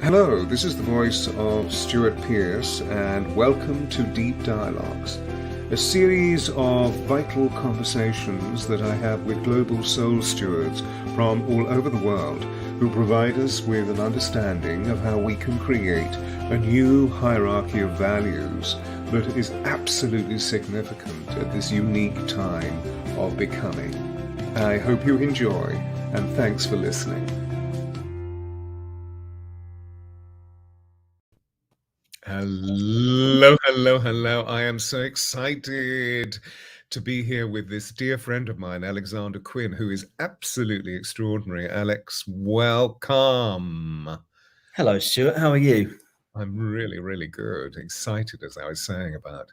Hello, this is the voice of Stewart Pearce, and welcome to Deep Dialogues, a series of vital conversations that I have with global soul stewards from all over the world who provide us with an understanding of how we can create a new hierarchy of values that is absolutely significant at this unique time of becoming. I hope you enjoy, and thanks for listening. Hello, hello, hello. I am so excited to be here with this dear friend of mine, Alexander Quinn, who is absolutely extraordinary. Alex, welcome. Hello, Stuart. How are you? I'm really, really good. Excited, as I was saying, about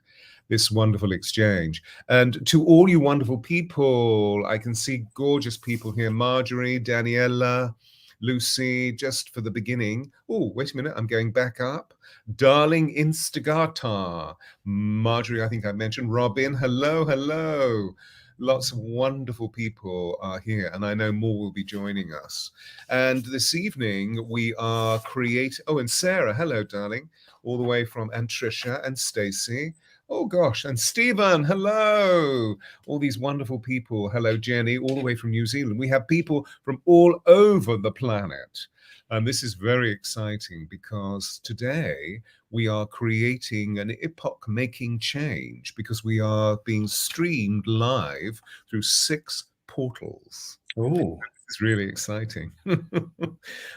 this wonderful exchange. And to all you wonderful people, I can see gorgeous people here. Marjorie, Daniela, Lucy, just for the beginning. Oh, wait a minute, I'm going back up. Darling Instigata. Marjorie, I think I mentioned. Robin, hello, hello. Lots of wonderful people are here, and I know more will be joining us. And this evening we are and Sarah, hello, darling, all the way from, and Trisha and Stacy. Oh gosh, and Stephen, hello. All these wonderful people. Hello, Jenny, all the way from New Zealand. We have people from all over the planet. And this is very exciting because today we are creating an epoch-making change because we are being streamed live through 6 portals. Oh, It's really exciting.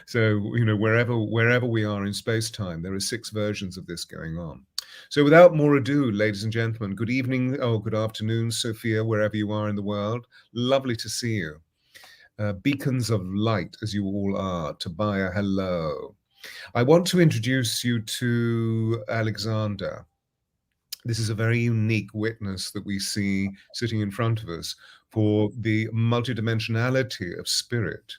So, you know, wherever we are in space-time, there are 6 versions of this going on. So without more ado, ladies and gentlemen, good evening, good afternoon, Sophia, wherever you are in the world. Lovely to see you. Beacons of light, as you all are. Tobiah, hello. I want to introduce you to Alexander. This is a very unique witness that we see sitting in front of us for the multidimensionality of spirit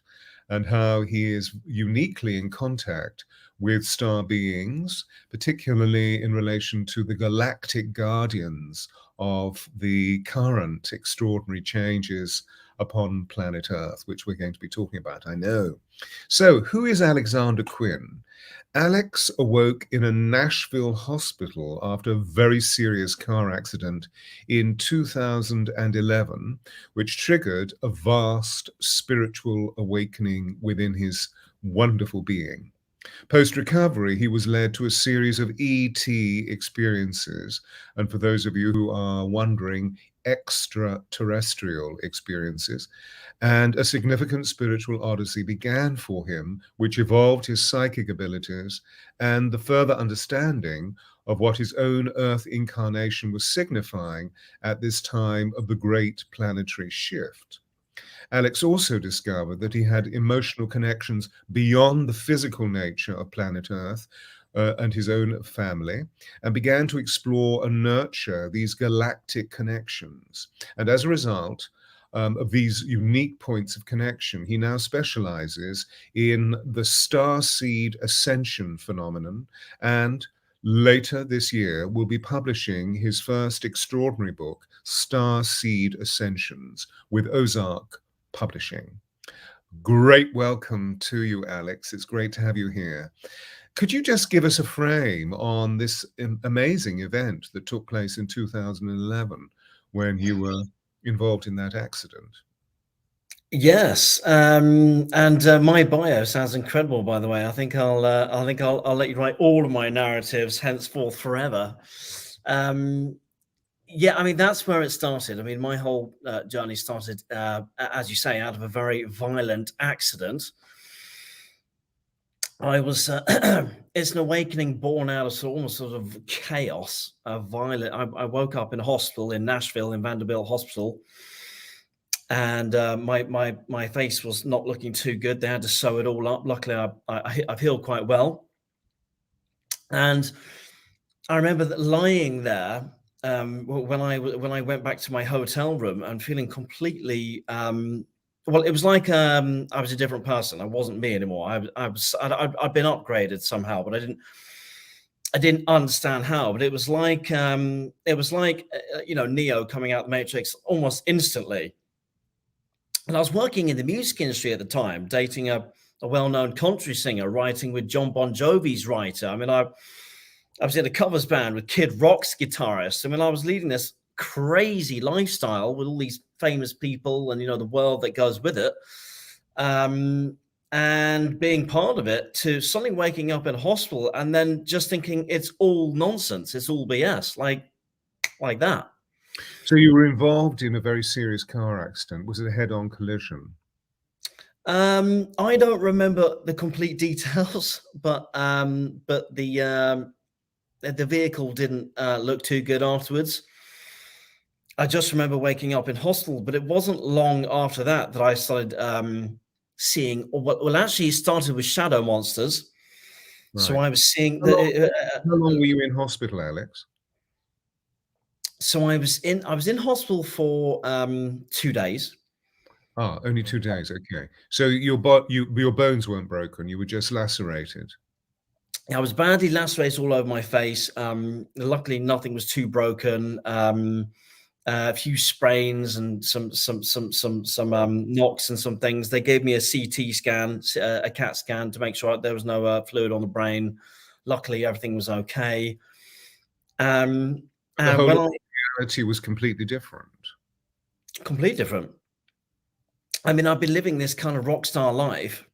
and how he is uniquely in contact with star beings, particularly in relation to the galactic guardians of the current extraordinary changes upon planet Earth, which we're going to be talking about, I know. So, who is Alexander Quinn? Alex awoke in a Nashville hospital after a very serious car accident in 2011, which triggered a vast spiritual awakening within his wonderful being. Post-recovery, he was led to a series of ET experiences, and for those of you who are wondering, extraterrestrial experiences, and a significant spiritual odyssey began for him, which evolved his psychic abilities and the further understanding of what his own Earth incarnation was signifying at this time of the Great Planetary Shift. Alex also discovered that he had emotional connections beyond the physical nature of planet Earth and his own family, and began to explore and nurture these galactic connections. And as a result of these unique points of connection, he now specializes in the Starseed Ascension Phenomenon, and later this year will be publishing his first extraordinary book, Starseed Ascensions, with OZARK Publishing. Great welcome to you, Alex. It's great to have you here. Could you just give us a frame on this amazing event that took place in 2011 when you were involved in that accident? yes. And my bio sounds incredible, by the way. I think I'll let you write all of my narratives henceforth forever. Yeah, I mean, that's where it started. I mean, my whole journey started, as you say, out of a very violent accident. I was, it's an awakening born out of almost sort of chaos, violent. I woke up in a hospital in Nashville, in Vanderbilt Hospital, and my face was not looking too good. They had to sew it all up. Luckily, I've healed quite well. And I remember that lying there when I went back to my hotel room and feeling completely well, it was like I was a different person. I wasn't me anymore. I'd been upgraded somehow, but I didn't understand how. But it was like you know, Neo coming out the Matrix almost instantly. And I was working in the music industry at the time, dating a a well-known country singer writing with John Bon Jovi's writer. I mean, I was in a covers band with Kid Rock's guitarist. I mean, I was leading this crazy lifestyle with all these famous people and, you know, the world that goes with it. And being part of it, to suddenly waking up in a hospital and then just thinking it's all nonsense, it's all BS, like that. So you were involved in a very serious car accident. Was it a head-on collision? I don't remember the complete details, but the vehicle didn't look too good afterwards. I just remember waking up in hospital, but it wasn't long after that I started seeing, well, actually it started with shadow monsters. Right. So I was seeing how long were you in hospital, Alex? So I was in hospital for 2 days. Ah, only 2 days. Okay. So your bones weren't broken. You were just lacerated. I was badly lacerated all over my face. Luckily, nothing was too broken. A few sprains and some knocks and some things. They gave me a CT scan, a CAT scan, to make sure there was no fluid on the brain. Luckily, everything was okay. The whole reality was completely different. Completely different. I mean, I've been living this kind of rock star life,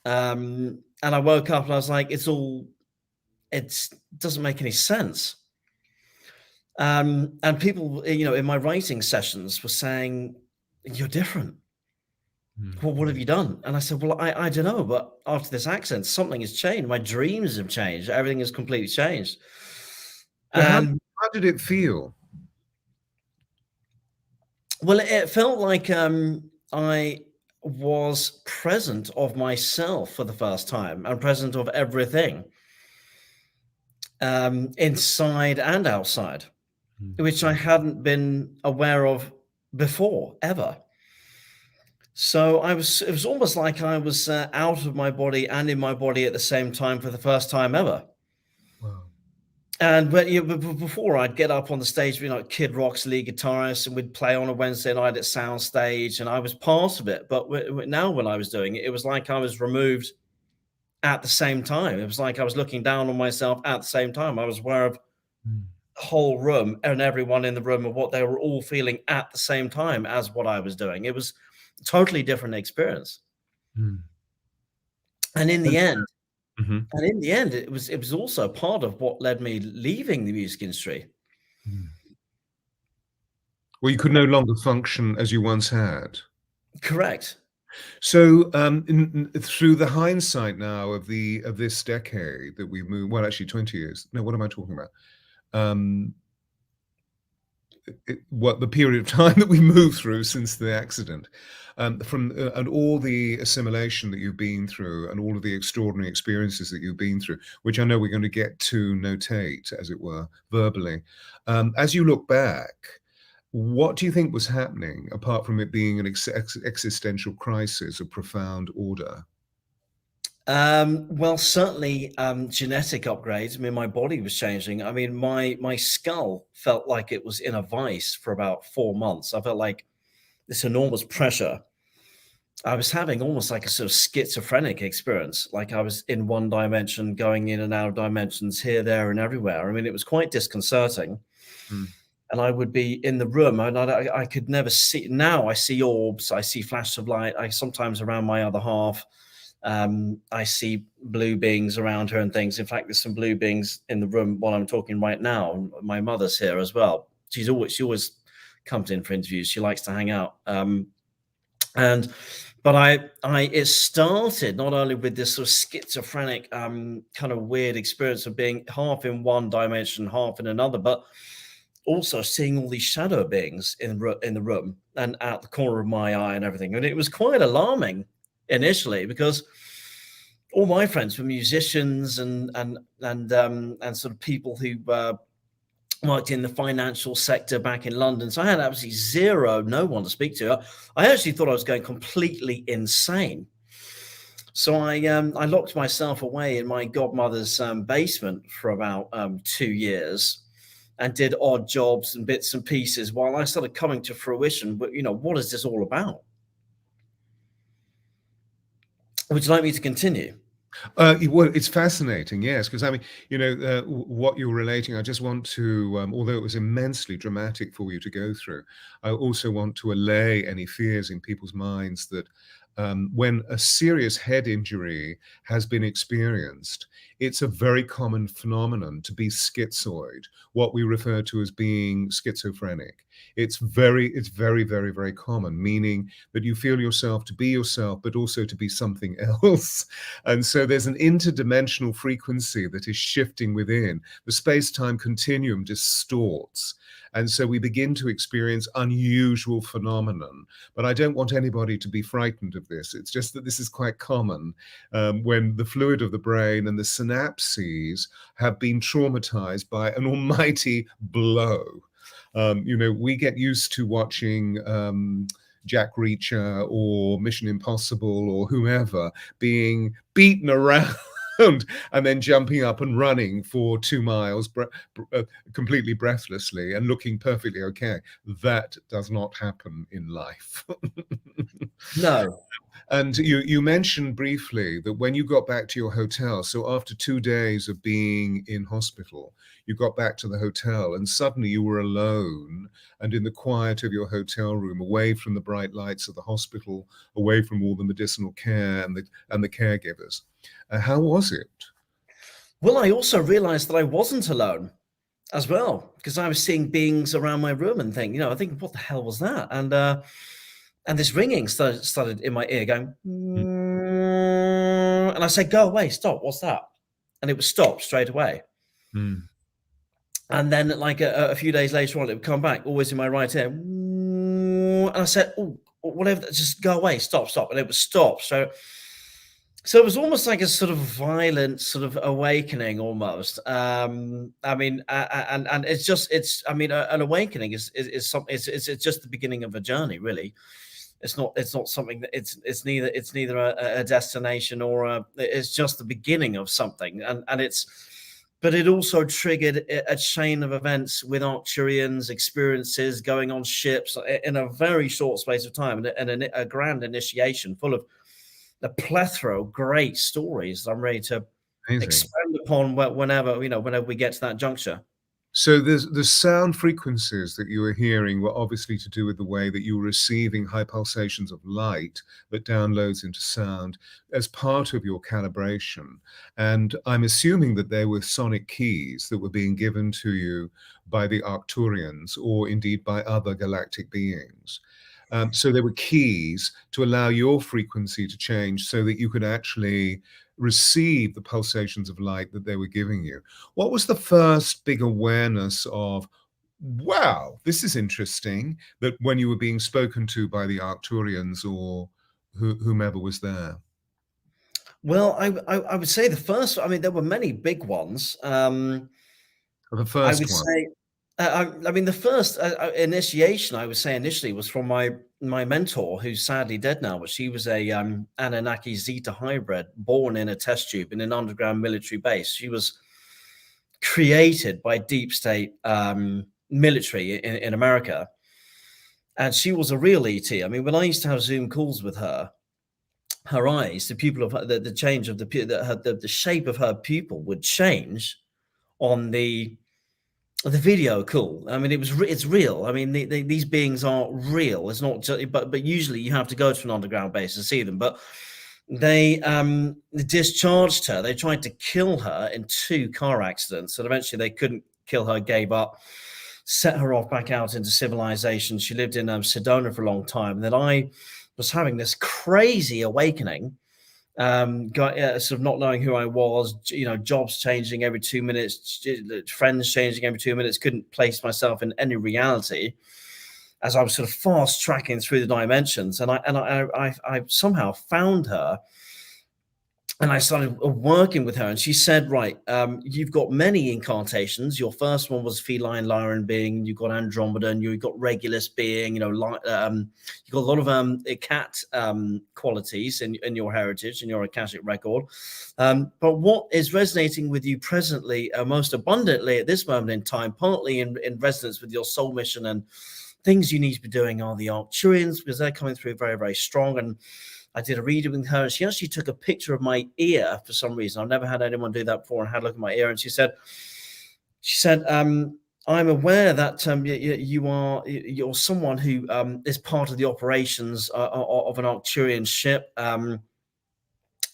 and I woke up and I was like, it doesn't make any sense. And people, you know, in my writing sessions were saying, you're different. Well, what have you done? And I said, well, I don't know, but after this accident, something has changed. My dreams have changed. Everything has completely changed. So how did it feel? Well, it felt like I was present of myself for the first time, and present of everything, inside and outside, which I hadn't been aware of before, ever. So it was almost like I was out of my body and in my body at the same time for the first time ever. Wow. And before, I'd get up on the stage, you know, Kid Rock's lead guitarist, and we'd play on a Wednesday night at Soundstage, and I was part of it. But now when I was doing it, it was like I was removed at the same time. It was like I was looking down on myself at the same time. I was aware of the whole room and everyone in the room and what they were all feeling at the same time as what I was doing. It was a totally different experience. And in the end, it was also part of what led me leaving the music industry. Well, you could no longer function as you once had. Correct. So, through the hindsight now of this decade that we've moved, well, actually 20 years. No, what am I talking about? What the period of time that we moved through since the accident, and all the assimilation that you've been through, and all of the extraordinary experiences that you've been through, which I know we're going to get to notate, as it were, verbally. As you look back, what do you think was happening, apart from it being an existential crisis of profound order? Well, certainly genetic upgrades. I mean, my body was changing. I mean, my skull felt like it was in a vice for about 4 months. I felt like this enormous pressure. I was having almost like a sort of schizophrenic experience, like I was in one dimension, going in and out of dimensions here, there, and everywhere. I mean, it was quite disconcerting. And I would be in the room, and I could never see. Now I see orbs, I see flashes of light. I sometimes around my other half. I see blue beings around her and things. In fact, there's some blue beings in the room while I'm talking right now. My mother's here as well. She always comes in for interviews. She likes to hang out. But it started not only with this sort of schizophrenic kind of weird experience of being half in one dimension, half in another, but also seeing all these shadow beings in the room and out the corner of my eye and everything. And it was quite alarming initially, because all my friends were musicians and sort of people who worked in the financial sector back in London. So I had absolutely no one to speak to. I actually thought I was going completely insane. So I locked myself away in my godmother's basement for about 2 years, and did odd jobs and bits and pieces while I started coming to fruition. But, you know, what is this all about? Would you like me to continue? Well, it's fascinating, yes, because I mean, what you're relating, I just want to, although it was immensely dramatic for you to go through, I also want to allay any fears in people's minds that when a serious head injury has been experienced, it's a very common phenomenon to be schizoid, what we refer to as being schizophrenic. It's very, very, very common, meaning that you feel yourself to be yourself, but also to be something else. And so there's an interdimensional frequency that is shifting within. The space-time continuum distorts. And so we begin to experience unusual phenomenon. But I don't want anybody to be frightened of this. It's just that this is quite common when the fluid of the brain and the synapses have been traumatized by an almighty blow. We get used to watching Jack Reacher or Mission Impossible or whoever being beaten around and then jumping up and running for 2 miles completely breathlessly and looking perfectly okay. That does not happen in life. No. And you mentioned briefly that when you got back to your hotel, so after 2 days of being in hospital, you got back to the hotel and suddenly you were alone and in the quiet of your hotel room, away from the bright lights of the hospital, away from all the medicinal care and the caregivers. How was it? Well, I also realized that I wasn't alone as well, because I was seeing beings around my room and I think, what the hell was that? And this ringing started in my ear going, Mm, and I said, go away, stop, what's that? And it would stop straight away. mm, And then like a few days later on, it would come back, always in my right ear. And I said, oh, whatever, just go away, stop. And it would stop. So it was almost like a sort of violent sort of awakening almost. I mean, and an awakening is something, it's just the beginning of a journey, really. It's not something that it's neither a destination it's just the beginning of something. But it also triggered a chain of events with Arcturians, experiences, going on ships in a very short space of time, and a grand initiation full of a plethora of great stories that I'm ready to amazing. expand upon whenever we get to that juncture. So the sound frequencies that you were hearing were obviously to do with the way that you were receiving high pulsations of light that downloads into sound as part of your calibration. And I'm assuming that there were sonic keys that were being given to you by the Arcturians or indeed by other galactic beings. So there were keys to allow your frequency to change so that you could actually receive the pulsations of light that they were giving you. What was the first big awareness of, wow, this is interesting, that when you were being spoken to by the Arcturians or whomever was there? Well, I would say the first. I mean, there were many big ones. The I first would one. say, I mean, the first initiation I would say initially was from my mentor, who's sadly dead now, but she was a Anunnaki Zeta hybrid, born in a test tube in an underground military base. She was created by deep state military in America, and she was a real ET. I mean, when I used to have Zoom calls with her, her eyes, the pupil of her, the change of the shape of her pupil would change on the video call. I mean, it's real. I mean, these beings are real. It's not just, but usually you have to go to an underground base to see them. But they discharged her. They tried to kill her in 2 car accidents, and eventually they couldn't kill her. Gave up, set her off back out into civilization. She lived in Sedona for a long time. And then I was having this crazy awakening. Sort of not knowing who I was, jobs changing every 2 minutes, friends changing every 2 minutes, couldn't place myself in any reality as I was sort of fast tracking through the dimensions. And I somehow found her, and I started working with her, and she said, right, you've got many incarnations. Your first one was feline Lyran being, you've got Andromeda, and you've got Regulus being, you've got a lot of cat qualities in your heritage, in your Akashic record. But what is resonating with you presently, most abundantly at this moment in time, partly in resonance with your soul mission and things you need to be doing, are the Arcturians, because they're coming through very, very strong. And I did a reading with her, and she actually took a picture of my ear for some reason. I've never had anyone do that before, and had a look at my ear, and she said, I'm aware that you're someone who is part of the operations of an Arcturian ship.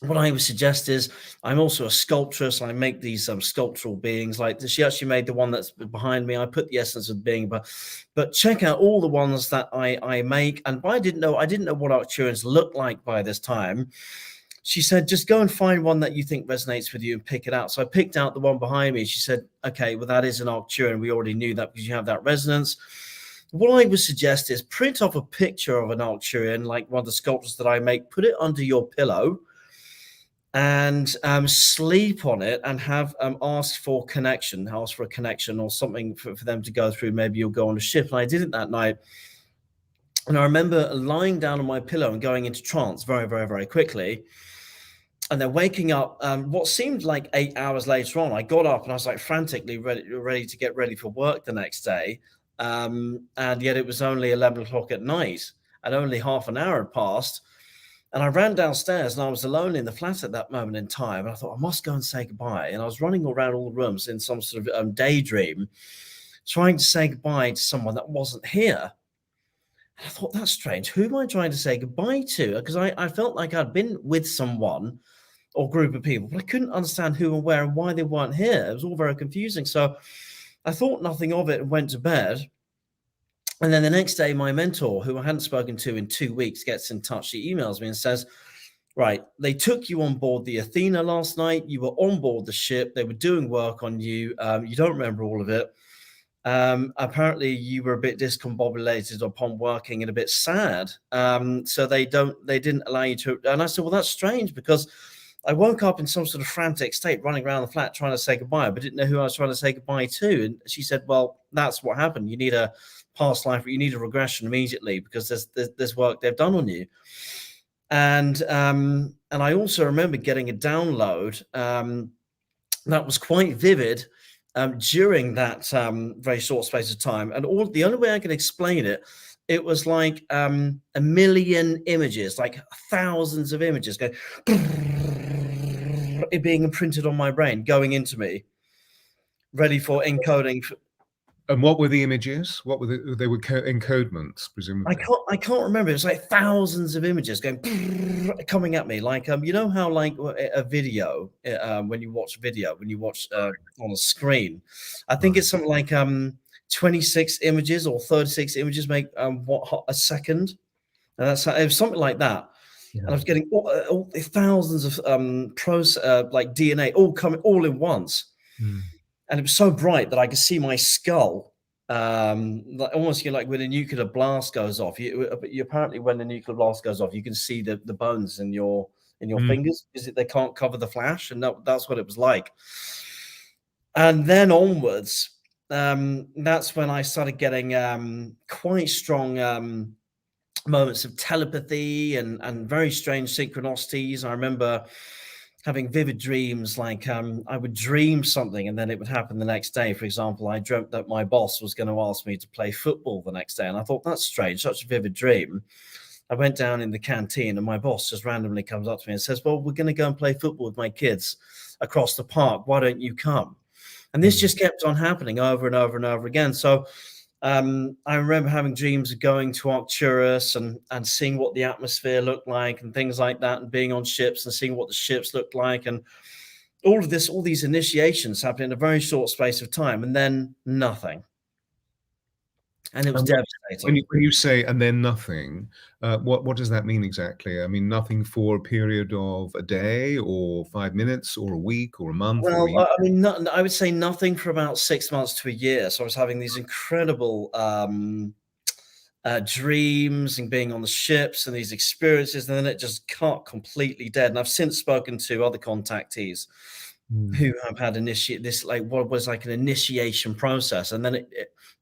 What I would suggest is I'm also a sculptress. I make these sculptural beings. Like she actually made the one that's behind me. I put the essence of being, but check out all the ones that I make. And I didn't know what Arcturians look like by this time. She said, just go and find one that you think resonates with you and pick it out. So I picked out the one behind me. She said, okay, well, that is an Arcturian. We already knew that because you have that resonance. What I would suggest is print off a picture of an Arcturian, like one of the sculptures that I make, put it under your pillow, and sleep on it, and have ask for a connection or something for them to go through. Maybe you'll go on a ship. And I did it that night. And I remember lying down on my pillow and going into trance very, very, very quickly. And then waking up, what seemed like 8 hours later on, I got up and I was like frantically ready to get ready for work the next day. And yet it was only 11 o'clock at night, and only half an hour had passed. And I ran downstairs, and I was alone in the flat at that moment in time. And I thought, I must go and say goodbye. And I was running around all the rooms in some sort of daydream, trying to say goodbye to someone that wasn't here. And I thought, that's strange. Who am I trying to say goodbye to? Because I felt like I'd been with someone or group of people, but I couldn't understand who and where and why they weren't here. It was all very confusing. So I thought nothing of it and went to bed. And then the next day, my mentor, who I hadn't spoken to in 2 weeks, gets in touch. She emails me and says, right, they took you on board the Athena last night. You were on board the ship. They were doing work on you. You don't remember all of it. Apparently you were a bit discombobulated upon working and a bit sad. So they didn't allow you to. And I said, well, that's strange, because I woke up in some sort of frantic state, running around the flat trying to say goodbye, but didn't know who I was trying to say goodbye to. And she said, well, that's what happened. You need a past life, you need a regression immediately, because there's work they've done on you. And I also remember getting a download that was quite vivid during that very short space of time. And the only way I can explain it, it was like a million images, like thousands of images going, it being imprinted on my brain, going into me, ready for encoding. And what were the images? What were they were encodements, presumably? I can't remember. It was like thousands of images going coming at me, like you know how like a video when you watch on a screen, I think it's something like 26 images or 36 images make a second, and that's how, it was something like that. Yeah. And I was getting all thousands of like DNA all coming all in once. And it was so bright that I could see my skull, like almost like when a nuclear blast goes off. You apparently, when the nuclear blast goes off, you can see the bones in your fingers, because they can't cover the flash, and that's what it was like. And then onwards, that's when I started getting quite strong moments of telepathy and very strange synchronicities. I remember having vivid dreams, like I would dream something and then it would happen the next day. For example, I dreamt that my boss was going to ask me to play football the next day, and I thought, that's strange, such a vivid dream. I went down in the canteen and my boss just randomly comes up to me and says, well, we're going to go and play football with my kids across the park. Why don't you come? And this just kept on happening over and over and over again. So I remember having dreams of going to Arcturus and seeing what the atmosphere looked like and things like that, and being on ships and seeing what the ships looked like, and all these initiations happened in a very short space of time, and then nothing. And it was devastating. When you say "and then nothing," what does that mean exactly? I mean, nothing for a period of a day, or 5 minutes, or a week, or a month? Well, I mean, I would say nothing for about 6 months to a year. So I was having these incredible dreams and being on the ships and these experiences, and then it just got completely dead. And I've since spoken to other contactees who have had this, like what was like an initiation process, and then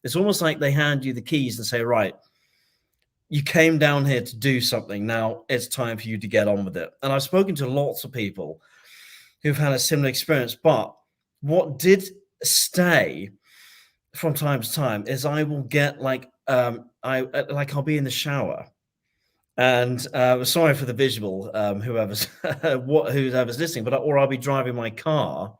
it's almost like they hand you the keys and say, right, you came down here to do something, now it's time for you to get on with it. And I've spoken to lots of people who've had a similar experience, but what did stay from time to time is I will get like I'll be in the shower And sorry for the visual, whoever's listening, but or I'll be driving my car,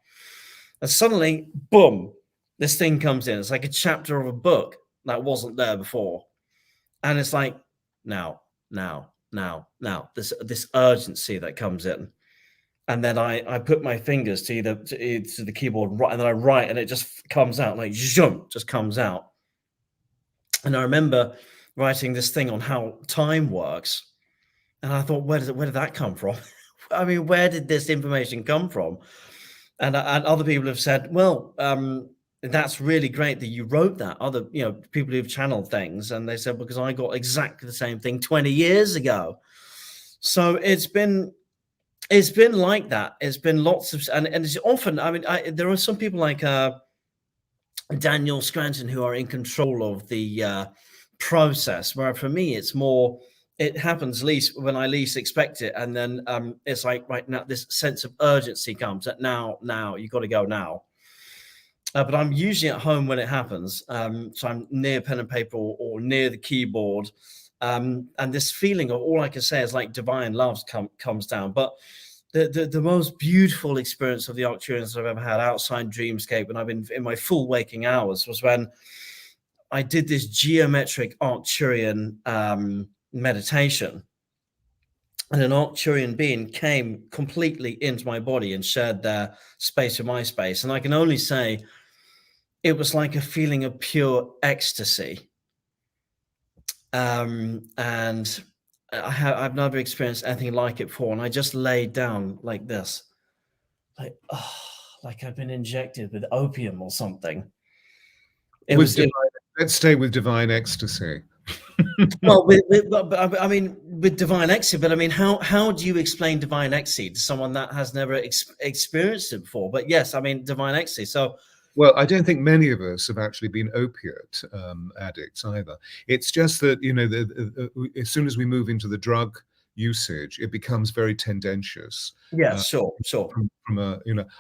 and suddenly, boom, this thing comes in. It's like a chapter of a book that wasn't there before, and it's like now, this urgency that comes in, and then I put my fingers to the keyboard, and then I write, and it just comes out like zoom, just comes out. And I remember writing this thing on how time works. And I thought, where did that come from? I mean, where did this information come from? And other people have said, well, that's really great that you wrote that. Other, people who've channeled things, and they said, because I got exactly the same thing 20 years ago. So it's been like that. It's been lots of, and it's often, I mean, there are some people like Daniel Scranton who are in control of the process, where for me, it's more, it happens least when I least expect it. And then it's like, right now, this sense of urgency comes that now, you got to go now. But I'm usually at home when it happens. So I'm near pen and paper or near the keyboard. And this feeling of, all I can say is like divine love comes down. But the most beautiful experience of the Arcturians I've ever had outside Dreamscape, when I've been in my full waking hours, was when I did this geometric Arcturian meditation, and an Arcturian being came completely into my body and shared their space with my space. And I can only say it was like a feeling of pure ecstasy. And I've never experienced anything like it before. And I just laid down like this, like, oh, like I've been injected with opium or something. Let's stay with divine ecstasy. Well, I mean, with divine ecstasy, but I mean, how do you explain divine ecstasy to someone that has never experienced it before? But yes, I mean, divine ecstasy. So, well, I don't think many of us have actually been opiate addicts either. It's just that, as soon as we move into the drug usage, it becomes very tendentious. yeah, sure. From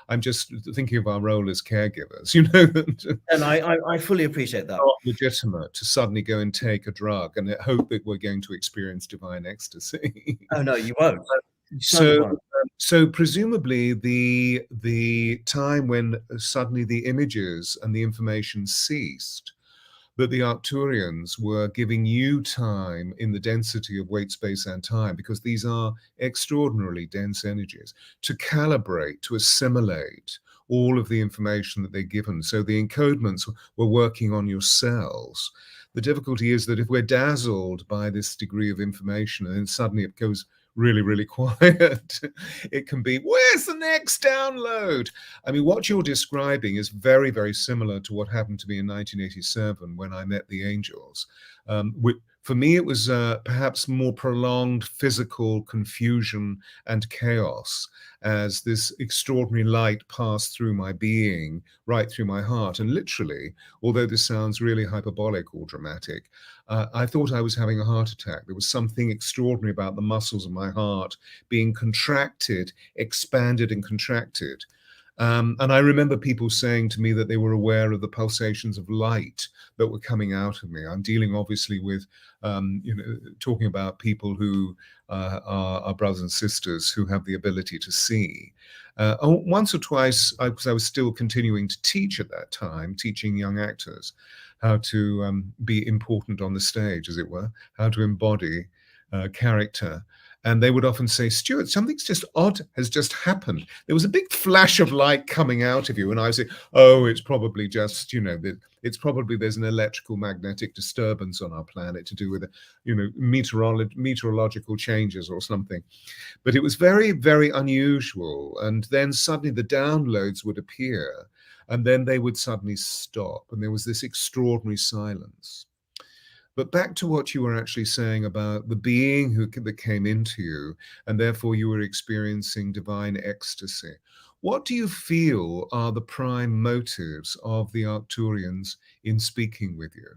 I'm just thinking of our role as caregivers, And I fully appreciate that. Not legitimate to suddenly go and take a drug and hope that we're going to experience divine ecstasy. Oh no, you won't. So presumably the time when suddenly the images and the information ceased, that the Arcturians were giving you time in the density of weight, space, and time, because these are extraordinarily dense energies, to calibrate, to assimilate all of the information that they're given. So the encodements were working on your cells. The difficulty is that if we're dazzled by this degree of information and then suddenly it goes really, really quiet, it can be, where's the next download? I mean, what you're describing is very, very similar to what happened to me in 1987 when I met the angels. For me, it was perhaps more prolonged physical confusion and chaos as this extraordinary light passed through my being, right through my heart. And literally, although this sounds really hyperbolic or dramatic, I thought I was having a heart attack. There was something extraordinary about the muscles of my heart being contracted, expanded and contracted. And I remember people saying to me that they were aware of the pulsations of light that were coming out of me. I'm dealing obviously with, talking about people who are brothers and sisters who have the ability to see. Once or twice, because I was still continuing to teach at that time, teaching young actors how to be important on the stage, as it were, how to embody character. And they would often say, Stewart, something's just odd has just happened. There was a big flash of light coming out of you. And I would say, oh, it's probably just, it's probably there's an electrical magnetic disturbance on our planet to do with, meteorological changes or something. But it was very, very unusual. And then suddenly the downloads would appear and then they would suddenly stop. And there was this extraordinary silence. But back to what you were actually saying about the being that came into you, and therefore you were experiencing divine ecstasy. What do you feel are the prime motives of the Arcturians in speaking with you?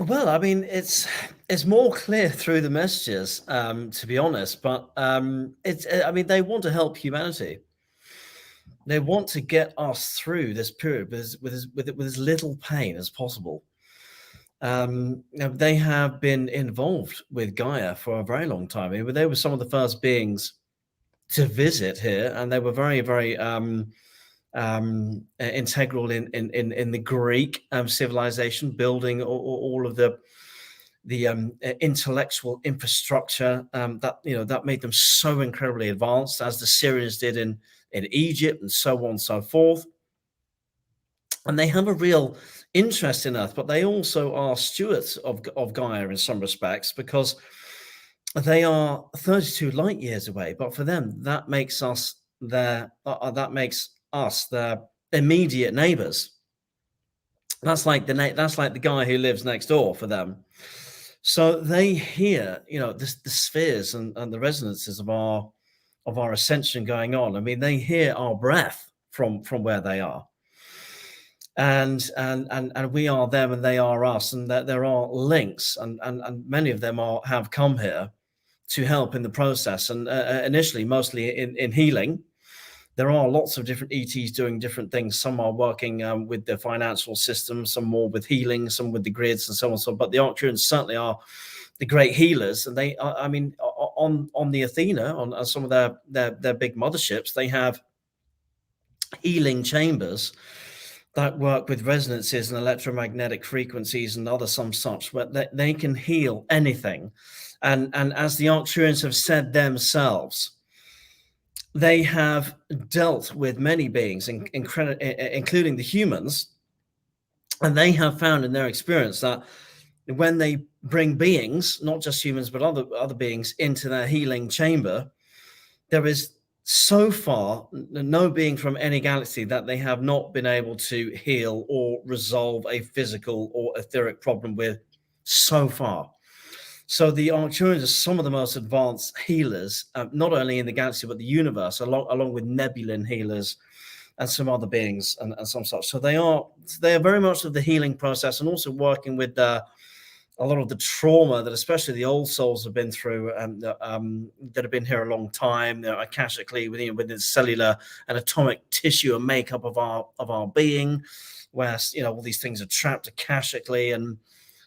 Well, I mean, it's more clear through the messages, to be honest. But I mean, they want to help humanity. They want to get us through this period with as little pain as possible. They have been involved with Gaia for a very long time. I mean, they were some of the first beings to visit here, and they were very, very integral in the Greek civilization, building all of the intellectual infrastructure that that made them so incredibly advanced, as the Syrians did in Egypt, and so on and so forth. And they have a real interest in Earth, but they also are stewards of Gaia in some respects, because they are 32 light years away. But for them, that makes us their immediate neighbors. That's like the guy who lives next door for them. So they hear, the spheres and the resonances of our ascension going on. I mean, they hear our breath from where they are. And we are them and they are us, and that there are links, and many of them have come here to help in the process, and initially mostly in healing. There are lots of different ETs doing different things. Some are working with the financial system, some more with healing, some with the grids, and so on. So, but the Arcturians certainly are the great healers, and they are, I mean, on the Athena, on some of their big motherships, they have healing chambers that work with resonances and electromagnetic frequencies and some such, but they can heal anything. And as the Arcturians have said themselves, they have dealt with many beings, including the humans, and they have found in their experience that when they bring beings, not just humans, but other beings, into their healing chamber, there is so far no being from any galaxy that they have not been able to heal or resolve a physical or etheric problem with so far. So the Arcturians are some of the most advanced healers, not only in the galaxy, but the universe, along with Nebulan healers and some other beings and some such. So they are very much of the healing process, and also working with a lot of the trauma that especially the old souls have been through, that have been here a long time, akashically within the cellular and atomic tissue and makeup of our being, where all these things are trapped akashically. And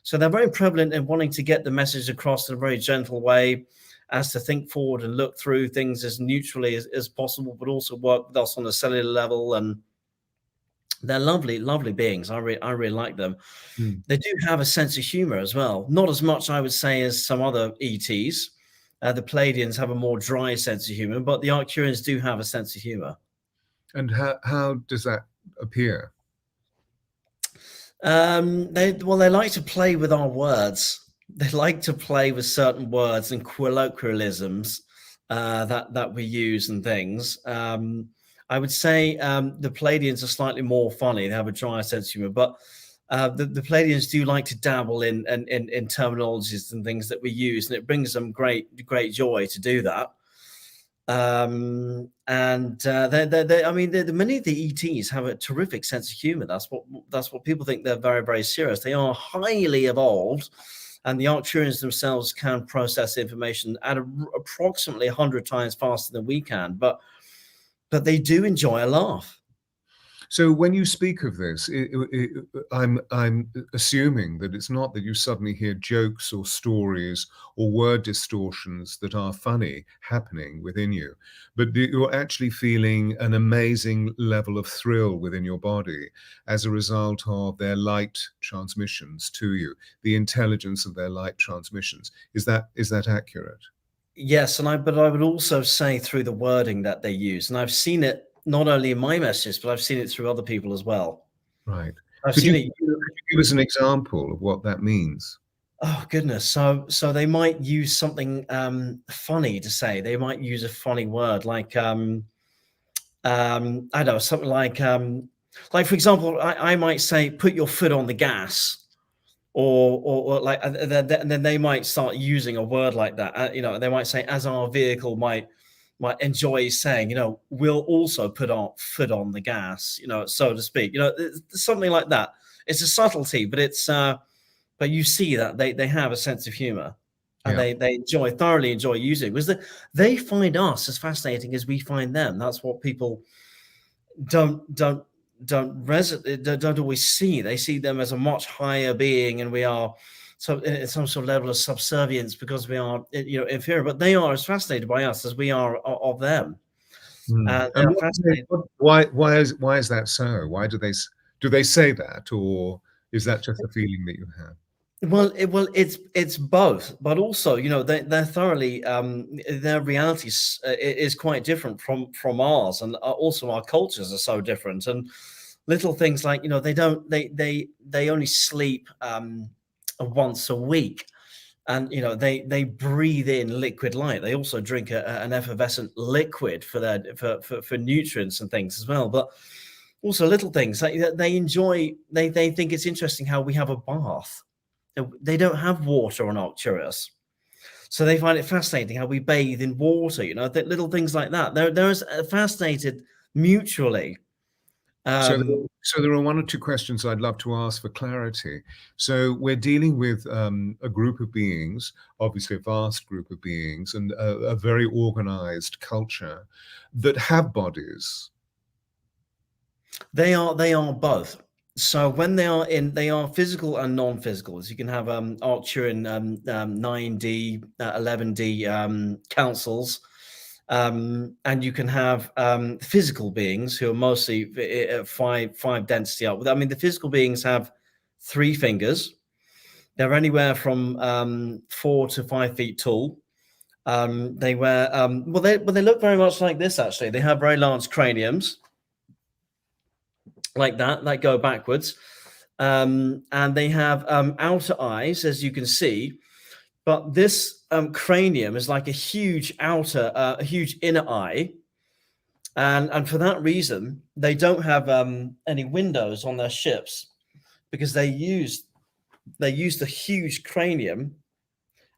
so they're very prevalent in wanting to get the message across in a very gentle way, as to think forward and look through things as neutrally as possible, but also work with us on a cellular level. And they're lovely, lovely beings. I really like them. They do have a sense of humor as well. Not as much, I would say, as some other ETs. The Pleiadians have a more dry sense of humor, but the Arcturians do have a sense of humor. And how does that appear? They like to play with our words. They like to play with certain words and colloquialisms that we use and things. I would say the Pleiadians are slightly more funny. They have a drier sense of humor, but the Pleiadians do like to dabble in terminologies and things that we use, and it brings them great joy to do that. Many of the ETs have a terrific sense of humor. That's what people think. They're very, very serious. They are highly evolved, and the Arcturians themselves can process information at approximately 100 times faster than we can, but they do enjoy a laugh. So when you speak of this, I'm assuming that it's not that you suddenly hear jokes or stories or word distortions that are funny happening within you, but you're actually feeling an amazing level of thrill within your body as a result of their light transmissions to you, the intelligence of their light transmissions. Is that accurate? Yes, but I would also say through the wording that they use, and I've seen it not only in my messages, but I've seen it through other people as well. Right. Could you give us an example of what that means? Oh goodness! So they might use something funny to say. They might use a funny word, like I don't know, something like for example, I might say, "Put your foot on the gas." Or like, and then they might start using a word like that. They might say, as our vehicle might enjoy saying, we'll also put our foot on the gas, so to speak. Something like that. It's a subtlety, but it's but you see that they have a sense of humor, and they thoroughly enjoy using it, because they find us as fascinating as we find them. That's what people don't don't always see. They see them as a much higher being, and we are so in some sort of level of subservience because we are, inferior. But they are as fascinated by us as we are of them, and they And are fascinated. why is that so? Why do they say that, or is that just a feeling that you have? It's both, but also, they're thoroughly their reality is quite different from ours, and also our cultures are so different. And little things like, they only sleep once a week, and they breathe in liquid light. They also drink an effervescent liquid for their for nutrients and things as well. But also little things like they enjoy. They think it's interesting how we have a bath. They don't have water on Arcturus, so they find it fascinating how we bathe in water. Little things like that. They're fascinated mutually. So there are one or two questions I'd love to ask for clarity. So we're dealing with a group of beings, obviously a vast group of beings, and a very organized culture that have bodies. They are both. So when they are physical and non-physical. So you can have Arcturian 9D, 11D councils, and you can have physical beings who are mostly five density up. I mean, the physical beings have 3 fingers. They're anywhere from 4 to 5 feet tall. They wear they look very much like this. Actually, they have very large craniums, like that go backwards, and they have outer eyes, as you can see, but this cranium is like a huge inner eye, and for that reason they don't have any windows on their ships, because they use the huge cranium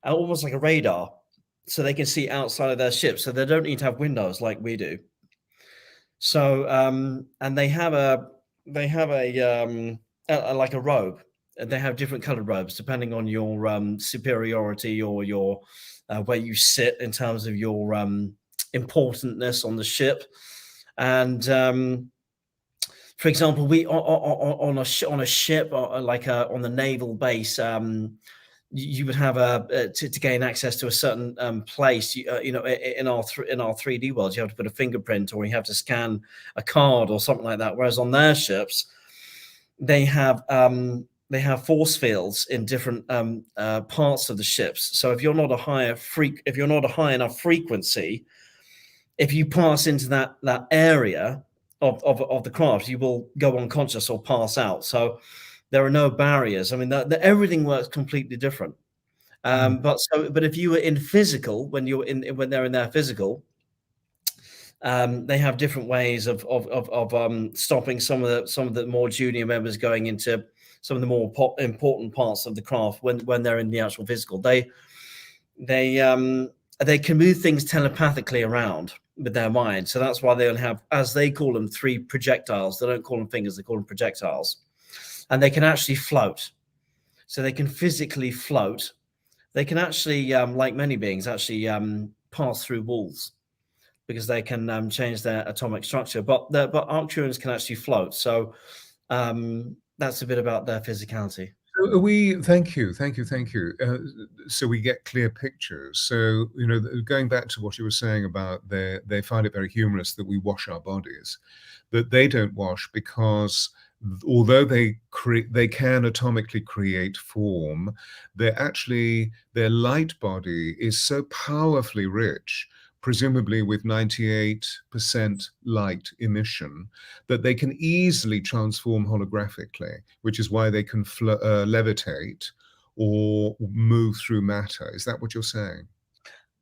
almost like a radar, so they can see outside of their ship, so they don't need to have windows like we do. So and they have a like a robe. They have different colored robes depending on your superiority or your where you sit in terms of your importantness on the ship. And for example, we on a ship, like on the naval base, you would have to gain access to a certain place. In our 3D world, you have to put a fingerprint, or you have to scan a card or something like that. Whereas on their ships, they have force fields in different parts of the ships. So if you're not a high enough frequency, if you pass into that area of the craft, you will go unconscious or pass out. So there are no barriers. I mean, everything works completely different. But if you were in physical, when they're in their physical, they have different ways of stopping some of the more junior members going into some of the more important parts of the craft when they're in the actual physical. They can move things telepathically around with their mind. So that's why they only have, as they call them, 3 projectiles. They don't call them fingers, they call them projectiles. And they can actually float. So they can physically float. They can actually, like many beings, actually pass through walls, because they can change their atomic structure. But Arcturians can actually float. So that's a bit about their physicality. Thank you. So we get clear pictures. So, going back to what you were saying about they find it very humorous that we wash our bodies, that they don't wash because although they can atomically create form, their light body is so powerfully rich, presumably with 98% light emission, that they can easily transform holographically, which is why they can levitate or move through matter. Is that what you're saying?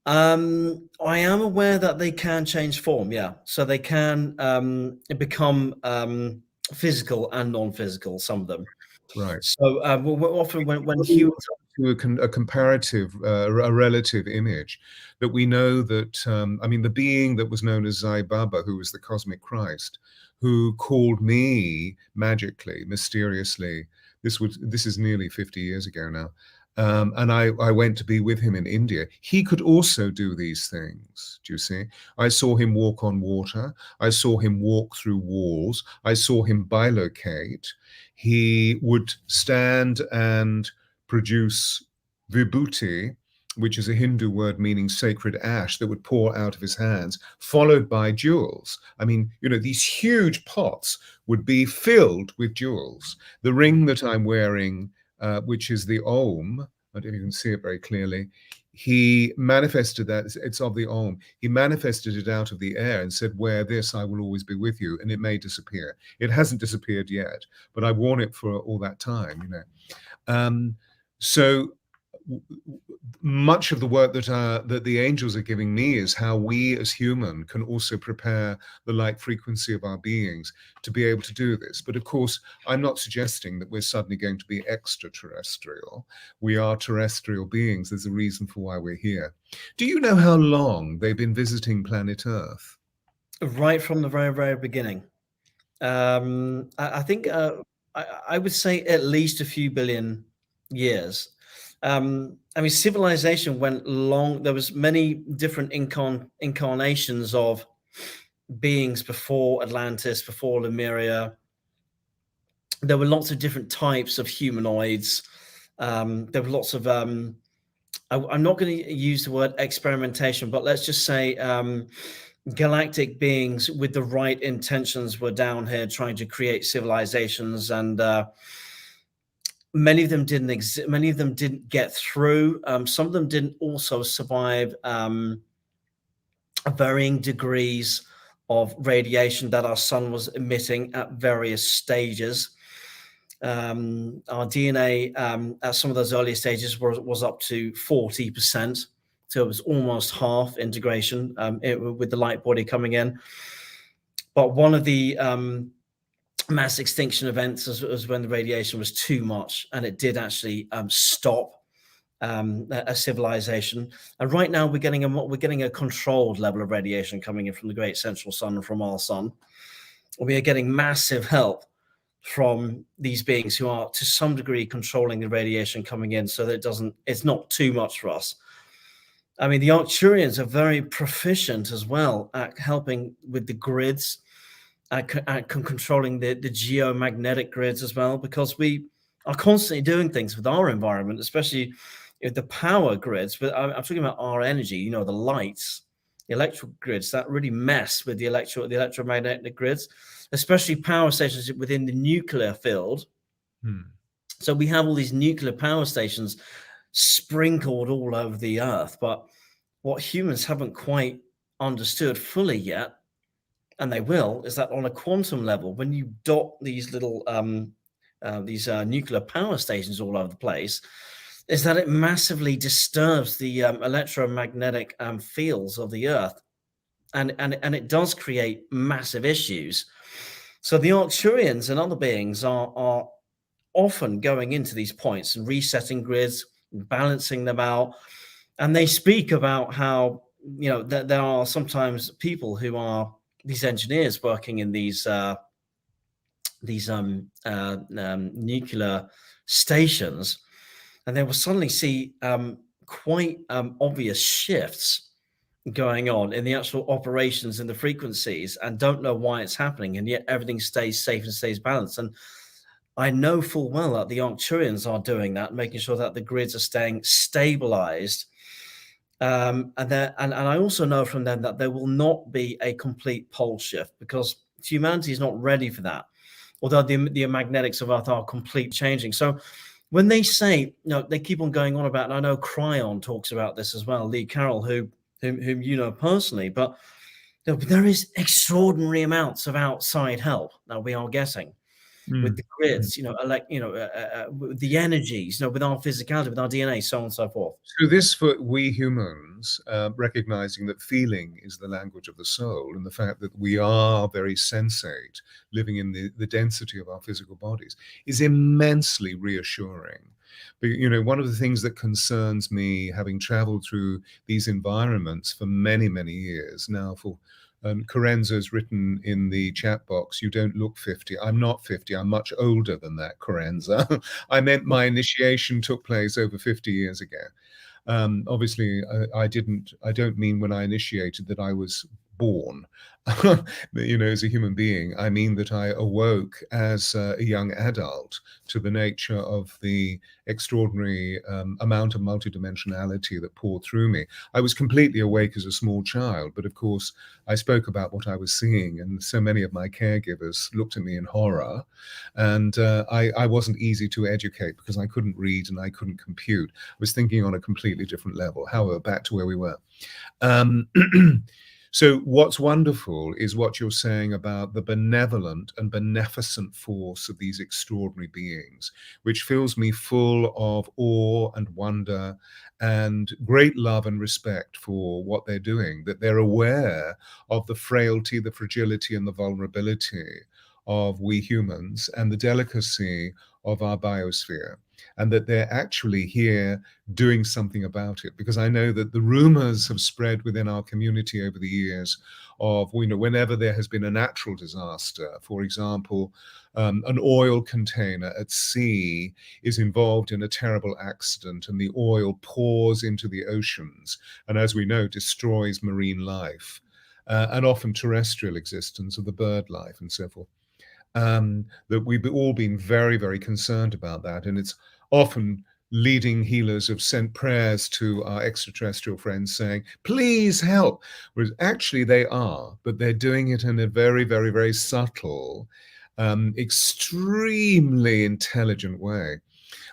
I am aware that they can change form, yeah. So they can become physical and non-physical, some of them. Right. So often when humans to a comparative, a relative image, that we know that, I mean, the being that was known as Sai Baba, who was the cosmic Christ, who called me magically, mysteriously, this is nearly 50 years ago now, And I went to be with him in India. He could also do these things. Do you see? I saw him walk on water. I saw him walk through walls. I saw him bilocate. He would stand and produce vibhuti, which is a Hindu word meaning sacred ash, that would pour out of his hands, followed by jewels. I mean, these huge pots would be filled with jewels. The ring that I'm wearing, which is the Om, I don't know if you can see it very clearly, he manifested that, it's of the Om. He manifested it out of the air and said, wear this, I will always be with you, and it may disappear. It hasn't disappeared yet, but I've worn it for all that time, So much of the work that the angels are giving me is how we as human can also prepare the light frequency of our beings to be able to do this. But of course, I'm not suggesting that we're suddenly going to be extraterrestrial. We are terrestrial beings. There's a reason for why we're here. Do you know how long they've been visiting planet Earth? Right from the very, very beginning. I think I would say at least a few billion years. I mean, civilization went long. There was many different incarnations of beings before Atlantis, before Lemuria. There were lots of different types of humanoids. There were lots of, I'm not going to use the word experimentation, but let's just say galactic beings with the right intentions were down here trying to create civilizations, and many of them didn't exist. Many of them didn't get through. Some of them didn't also survive varying degrees of radiation that our sun was emitting at various stages. Our DNA at some of those earlier stages was up to 40%. So it was almost half integration with the light body coming in. But one of the mass extinction events was when the radiation was too much, and it did actually stop a civilization. And right now we're getting a controlled level of radiation coming in from the great central sun and from our sun. We are getting massive help from these beings who are to some degree controlling the radiation coming in so that it's not too much for us. I mean, the Arcturians are very proficient as well at helping with the grids, at controlling the geomagnetic grids as well, because we are constantly doing things with our environment, especially the power grids. But I'm talking about our energy, the lights, the electrical grids that really mess with the electromagnetic grids, especially power stations within the nuclear field. So we have all these nuclear power stations sprinkled all over the earth. But what humans haven't quite understood fully yet, and they will, is that on a quantum level, when you dot these little nuclear power stations all over the place, is that it massively disturbs the electromagnetic fields of the earth, and it does create massive issues. So the Arcturians and other beings are often going into these points and resetting grids, balancing them out, and they speak about how that there are sometimes people who are these engineers working in these nuclear stations, and they will suddenly see quite obvious shifts going on in the actual operations and the frequencies, and don't know why it's happening, and yet everything stays safe and stays balanced. And I know full well that the Arcturians are doing that, making sure that the grids are staying stabilized. And I also know from them that there will not be a complete pole shift, because humanity is not ready for that, although the magnetics of Earth are completely changing. So when they say, they keep on going on about, and I know Cryon talks about this as well, Lee Carroll, whom you know personally, but there is extraordinary amounts of outside help that we are getting with the grids, with the energies, with our physicality, with our DNA, so on and so forth. So this, for we humans, recognizing that feeling is the language of the soul, and the fact that we are very sensate, living in the density of our physical bodies, is immensely reassuring. But one of the things that concerns me, having traveled through these environments for many, many years now, for And Corenza's written in the chat box, you don't look 50. I'm not 50. I'm much older than that, Corenza. I meant my initiation took place over 50 years ago. Obviously, I don't mean when I initiated that I was born, as a human being. I mean that I awoke as a young adult to the nature of the extraordinary amount of multidimensionality that poured through me. I was completely awake as a small child, but of course, I spoke about what I was seeing, and so many of my caregivers looked at me in horror, and I wasn't easy to educate because I couldn't read and I couldn't compute. I was thinking on a completely different level. However, back to where we were. So what's wonderful is what you're saying about the benevolent and beneficent force of these extraordinary beings, which fills me full of awe and wonder and great love and respect for what they're doing, that they're aware of the frailty, the fragility, and the vulnerability of we humans and the delicacy of our biosphere, and that they're actually here doing something about it. Because I know that the rumors have spread within our community over the years of, whenever there has been a natural disaster, for example, an oil container at sea is involved in a terrible accident and the oil pours into the oceans, and as we know, destroys marine life and often terrestrial existence of the bird life and so forth. That we've all been very, very concerned about that. And it's often leading healers have sent prayers to our extraterrestrial friends saying, please help. Whereas actually they are, but they're doing it in a very, very, very subtle, extremely intelligent way.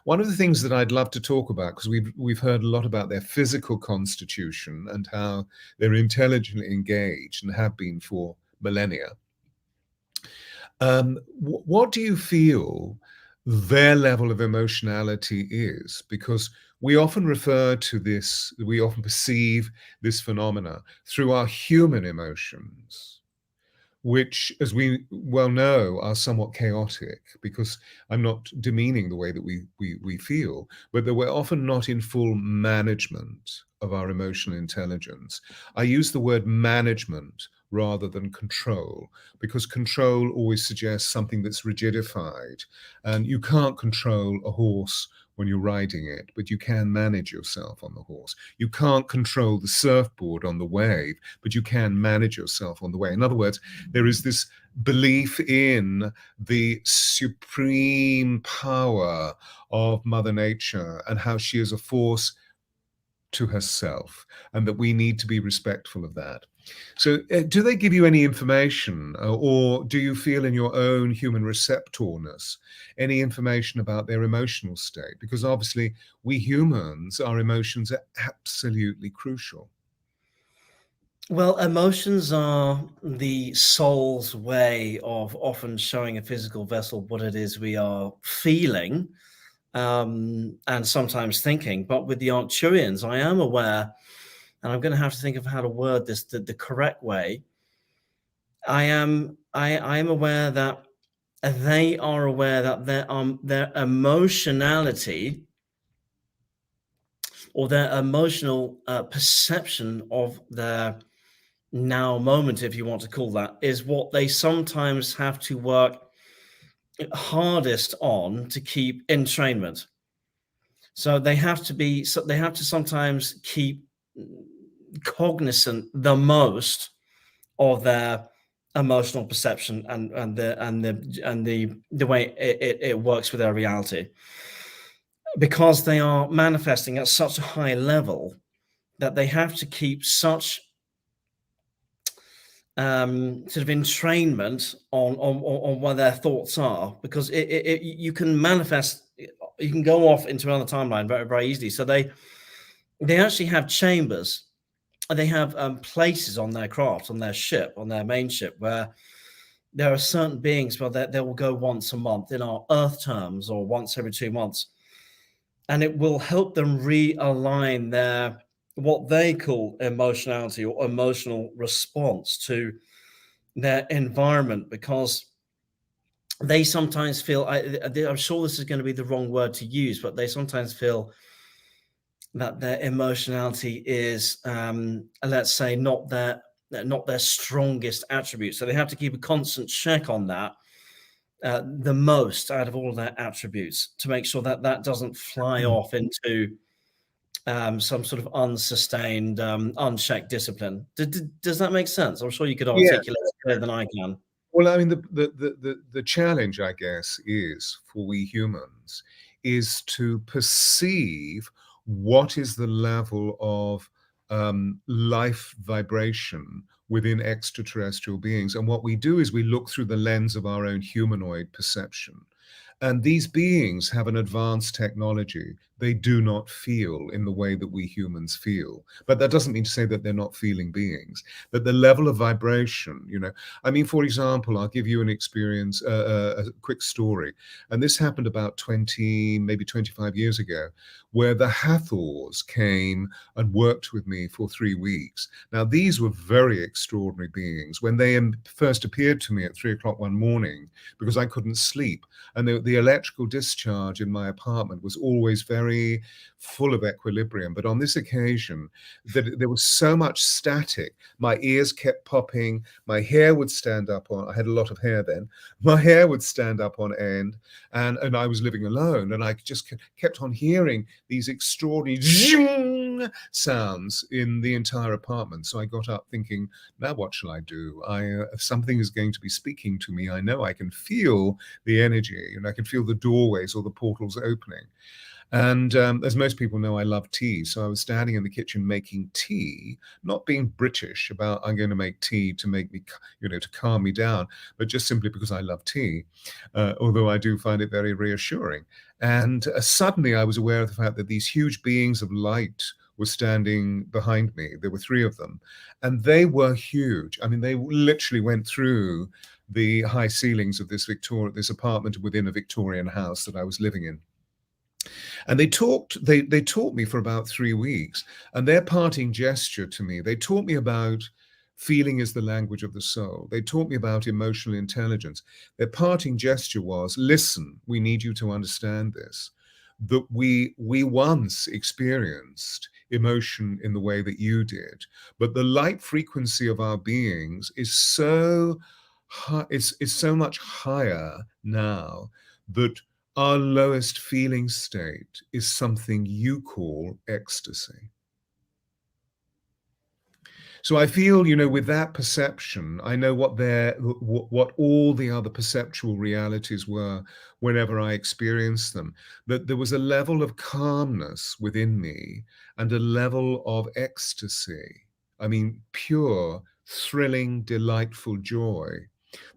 One of the things that I'd love to talk about, because we've heard a lot about their physical constitution and how they're intelligently engaged and have been for millennia. What do you feel their level of emotionality is? Because we often refer to this, we often perceive this phenomena through our human emotions, which, as we well know, are somewhat chaotic, because I'm not demeaning the way that we feel, but that we're often not in full management of our emotional intelligence. I use the word management rather than control, because control always suggests something that's rigidified, and you can't control a horse when you're riding it, but you can manage yourself on the horse. You can't control the surfboard on the wave, but you can manage yourself on the wave. In other words, there is this belief in the supreme power of Mother Nature and how she is a force to herself, and that we need to be respectful of that. So do they give you any information, or do you feel in your own human receptorness any information about their emotional state? Because obviously we humans, our emotions are absolutely crucial. Well, emotions are the soul's way of often showing a physical vessel what it is we are feeling, and sometimes thinking. But with the Arcturians, I am aware, and I'm going to have to think of how to word this the correct way. I am aware that they are aware that their emotionality, or their emotional perception of their now moment, if you want to call that, is what they sometimes have to work hardest on to keep entrainment. So they have to sometimes keep cognizant the most of their emotional perception and the way it works with their reality, because they are manifesting at such a high level that they have to keep such sort of entrainment on what their thoughts are, because you can manifest, you can go off into another timeline very, very easily. So they actually have chambers, they have places on their craft, on their ship, on their main ship, where there are certain beings where they will go once a month in our Earth terms, or once every 2 months, and it will help them realign their what they call emotionality or emotional response to their environment, because they sometimes feel, I'm sure this is going to be the wrong word to use, but they sometimes feel that their emotionality is, let's say, not their not their strongest attribute. So they have to keep a constant check on that, the most out of all of their attributes, to make sure that that doesn't fly off into some sort of unsustained, unchecked discipline. Does that make sense? I'm sure you could Yeah. articulate it better than I can. Well, I mean, the challenge, I guess, is for we humans is to perceive what is the level of life vibration within extraterrestrial beings. And what we do is we look through the lens of our own humanoid perception. And these beings have an advanced technology. They do not feel in the way that we humans feel. But that doesn't mean to say that they're not feeling beings. But the level of vibration, I mean, for example, I'll give you an experience, a quick story. And this happened about 20, maybe 25 years ago, where the Hathors came and worked with me for 3 weeks. Now, these were very extraordinary beings. When they first appeared to me at 3 o'clock one morning, because I couldn't sleep, and the electrical discharge in my apartment was always very full of equilibrium. But on this occasion, there was so much static. My ears kept popping. My hair would stand up on, I had a lot of hair then. My hair would stand up on end, and I was living alone. And I just kept on hearing these extraordinary zing sounds in the entire apartment. So I got up thinking, now what shall I do? If something is going to be speaking to me, I know I can feel the energy, and I can feel the doorways or the portals opening. And as most people know, I love tea. So I was standing in the kitchen making tea, not being British about I'm going to make tea to make me, to calm me down, but just simply because I love tea, although I do find it very reassuring. And suddenly I was aware of the fact that these huge beings of light were standing behind me. There were 3 of them, and they were huge. I mean, they literally went through the high ceilings of this apartment within a Victorian house that I was living in. And they taught me for about 3 weeks, and their parting gesture to me, they taught me about feeling is the language of the soul. They taught me about emotional intelligence. Their parting gesture was, listen, we need you to understand this, that we once experienced emotion in the way that you did, but the light frequency of our beings is so high, is so much higher now, that our lowest feeling state is something you call ecstasy. So I feel, with that perception, I know what all the other perceptual realities were whenever I experienced them, that there was a level of calmness within me and a level of ecstasy. I mean, pure, thrilling, delightful joy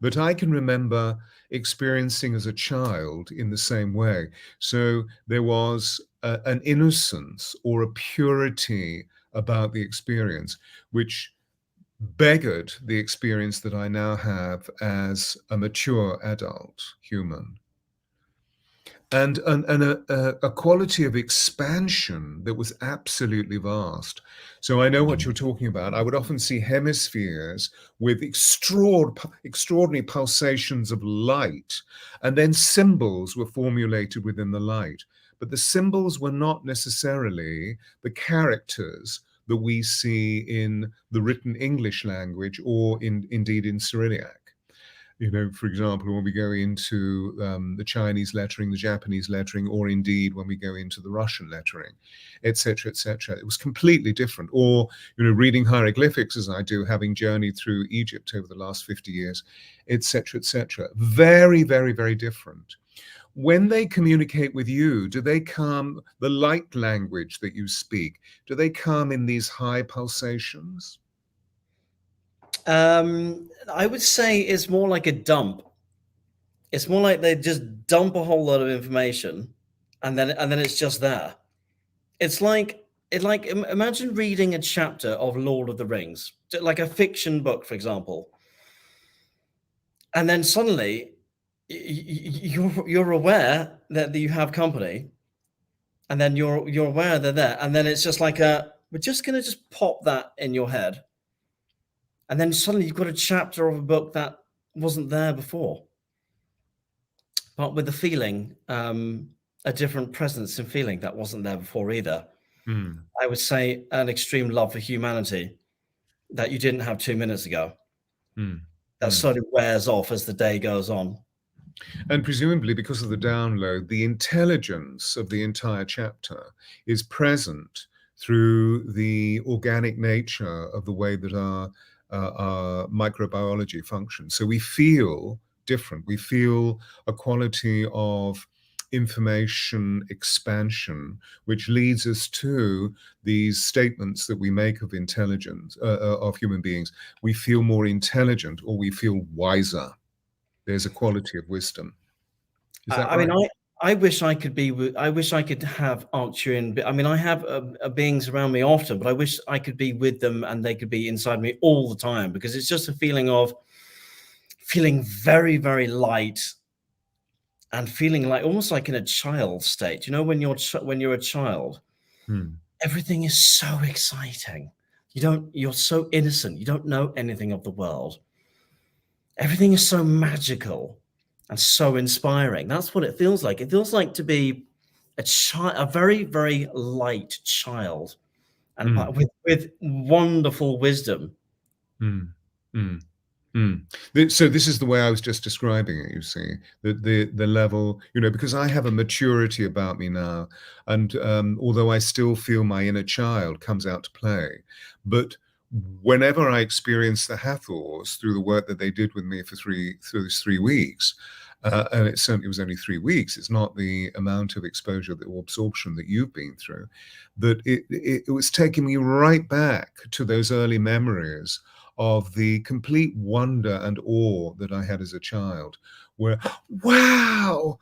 that I can remember experiencing as a child in the same way. So there was an innocence or a purity about the experience, which beggared the experience that I now have as a mature adult human. And a quality of expansion that was absolutely vast. So I know what you're talking about. I would often see hemispheres with extraordinary pulsations of light, and then symbols were formulated within the light. But the symbols were not necessarily the characters that we see in the written English language or indeed in Cyrillic. For example, when we go into the Chinese lettering, the Japanese lettering, or indeed when we go into the Russian lettering, etc., etc., it was completely different. Or, reading hieroglyphics as I do, having journeyed through Egypt over the last 50 years, etc., etc., very, very, very different. When they communicate with you, do they come, the light language that you speak, do they come in these high pulsations? I would say it's more like a dump. It's more like they just dump a whole lot of information, and then it's just there. It's like imagine reading a chapter of Lord of the Rings, like a fiction book, for example, and then suddenly you're aware that you have company, and then you're aware they're there, and then it's just like we're just gonna just pop that in your head, and then suddenly you've got a chapter of a book that wasn't there before, but with a feeling, a different presence and feeling that wasn't there before either. Mm. I would say an extreme love for humanity. that you didn't have 2 minutes ago. Mm. That slowly wears off as the day goes on. And presumably, because of the download, the intelligence of the entire chapter is present through the organic nature of the way that our microbiology functions. So we feel different. We feel a quality of information expansion, which leads us to these statements that we make of intelligence, of human beings. We feel more intelligent, or we feel wiser. There's a quality of wisdom. Is that I right? mean, I wish I could be with, I wish I could have Arcturian. I mean, I have beings around me often, but I wish I could be with them and they could be inside me all the time, because it's just a feeling of feeling very, very light and feeling like almost like in a child state. You know, when you're a child, everything is so exciting. You're so innocent. You don't know anything of the world. Everything is so magical and so inspiring. That's what it feels like. It feels like to be a very, very light child, and with wonderful wisdom. Mm, mm, So this is the way I was just describing it, you see, the level, because I have a maturity about me now, and although I still feel my inner child comes out to play, but whenever I experience the Hathors through the work that they did with me through these 3 weeks, and it certainly was only 3 weeks, it's not the amount of exposure or absorption that you've been through, that it was taking me right back to those early memories of the complete wonder and awe that I had as a child, where, wow,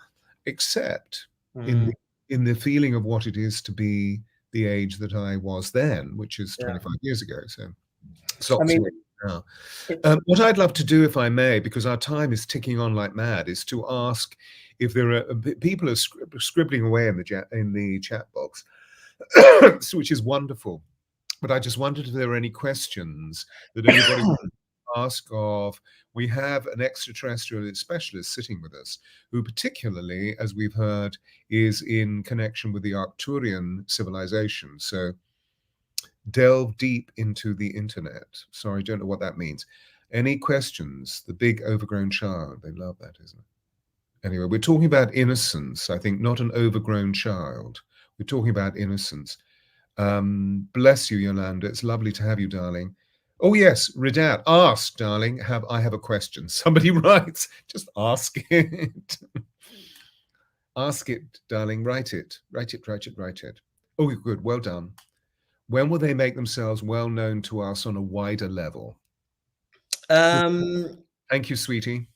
except in the feeling of what it is to be the age that I was then, which is 25 years ago. So I socks mean, away now. What I'd love to do, if I may, because our time is ticking on like mad, is to ask if there are people are scribbling away in the chat box, which is wonderful. But I just wondered if there were any questions that anybody would ask of. We have an extraterrestrial specialist sitting with us, who particularly, as we've heard, is in connection with the Arcturian civilization. So delve deep into the internet. Sorry, don't know what that means. Any questions? The big overgrown child. They love that, isn't it? Anyway, we're talking about innocence, I think, not an overgrown child. We're talking about innocence. Bless you, Yolanda. It's lovely to have you, darling. Oh, yes, Ridat, ask, darling. I have a question. Somebody writes, just ask it. Ask it, darling. Write it. Write it, write it, write it. Oh, good. Well done. When will they make themselves well known to us on a wider level? Thank you, sweetie.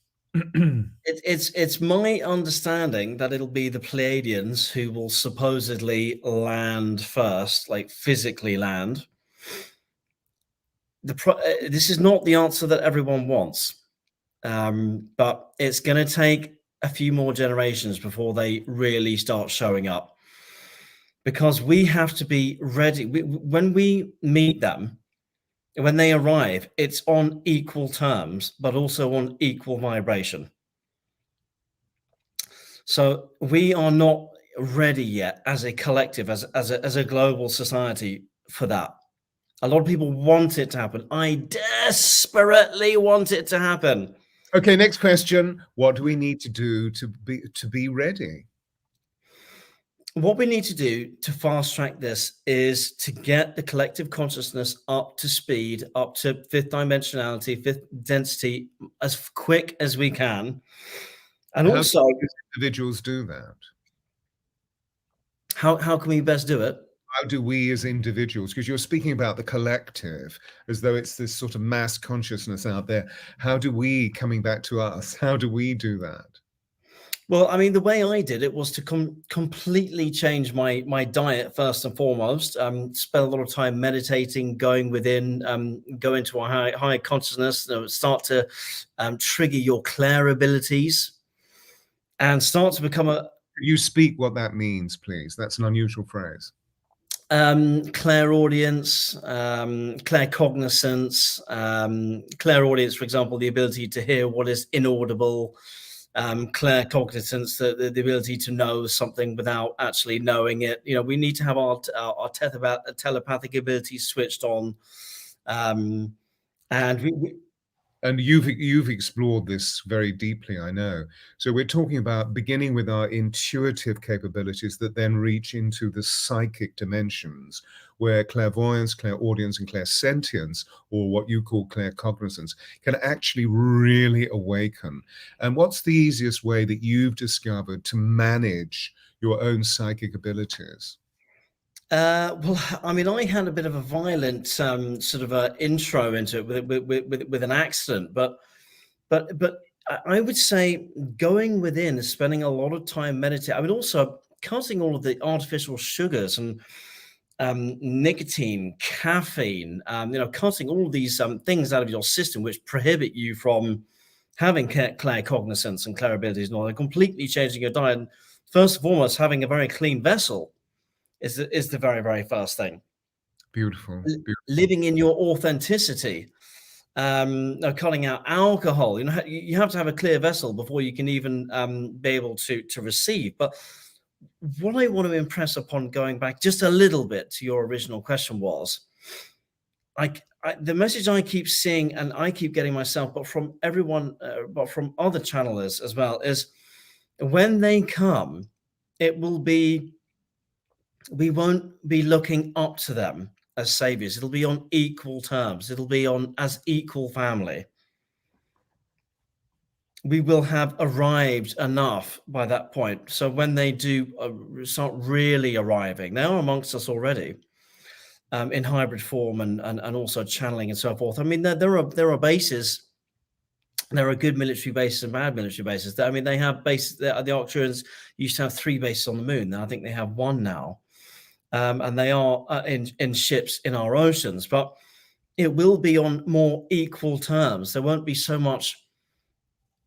It's my understanding that it'll be the Pleiadians who will supposedly land first, like physically land. This is not the answer that everyone wants, but it's going to take a few more generations before they really start showing up, because we have to be ready. When we meet them, when they arrive, it's on equal terms, but also on equal vibration. So we are not ready yet as a collective, as a global society for that. A lot of people want it to happen. I desperately want it to happen. Okay, next question. What do we need to do to be ready? What we need to do to fast track this is to get the collective consciousness up to speed, up to fifth dimensionality, fifth density, as quick as we can. And how also, do individuals do that? How can we best do it? How do we as individuals, because you're speaking about the collective as though it's this sort of mass consciousness out there. How do we, coming back to us, how do we do that? Well, I mean, the way I did it was to completely change my diet first and foremost. Spend a lot of time meditating, going within, go into a high consciousness, start to trigger your clair abilities, and start to become a. You speak what that means, please. That's an unusual phrase. Clairaudience, claircognizance, clairaudience, for example, the ability to hear what is inaudible. Claircognizance, the ability to know something without actually knowing it. We need to have our telepathic abilities switched on. And And you've explored this very deeply, I know. So we're talking about beginning with our intuitive capabilities that then reach into the psychic dimensions, where clairvoyance, clairaudience, and clairsentience, or what you call claircognizance, can actually really awaken. And what's the easiest way that you've discovered to manage your own psychic abilities? Well, I mean, I had a bit of a violent sort of a intro into it with an accident, but I would say going within, spending a lot of time meditating. I mean, also cutting all of the artificial sugars and nicotine, caffeine. Cutting all of these things out of your system which prohibit you from having claircognizance and clairabilities and all that. Completely changing your diet. And first and foremost, having a very clean vessel is the very, very first thing. Beautiful, beautiful. Living in your authenticity, cutting out alcohol. You have to have a clear vessel before you can even be able to receive. But what I want to impress upon, going back just a little bit to your original question, was the message I keep seeing and I keep getting myself, but from everyone, but from other channelers as well, is when they come, it will be, we won't be looking up to them as saviors. It'll be on equal terms. It'll be on as equal family. We will have arrived enough by that point. So when they do start really arriving, they are amongst us already, in hybrid form and also channeling and so forth. I mean, there are bases. There are good military bases and bad military bases. I mean, they have bases. The Arcturians used to have 3 bases on the moon. I think they have 1 now. And they are in ships in our oceans, but it will be on more equal terms. There won't be so much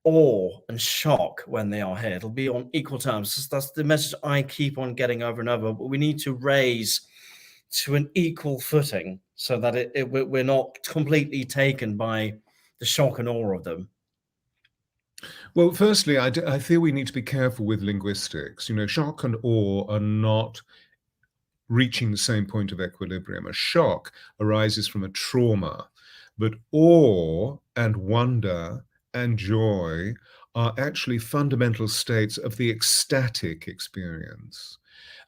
awe and shock when they are here. It'll be on equal terms. That's the message I keep on getting over and over. But we need to raise to an equal footing so that we're not completely taken by the shock and awe of them. Well, firstly, I feel we need to be careful with linguistics. Shock and awe are not reaching the same point of equilibrium. A shock arises from a trauma, but awe and wonder and joy are actually fundamental states of the ecstatic experience.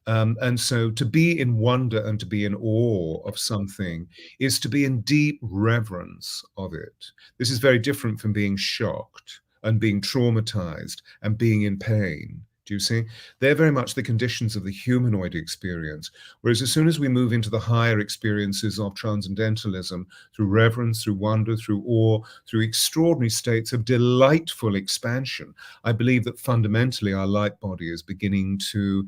And so to be in wonder and to be in awe of something is to be in deep reverence of it. This is very different from being shocked and being traumatized and being in pain. Do you see? They're very much the conditions of the humanoid experience. Whereas as soon as we move into the higher experiences of transcendentalism, through reverence, through wonder, through awe, through extraordinary states of delightful expansion, I believe that fundamentally our light body is beginning to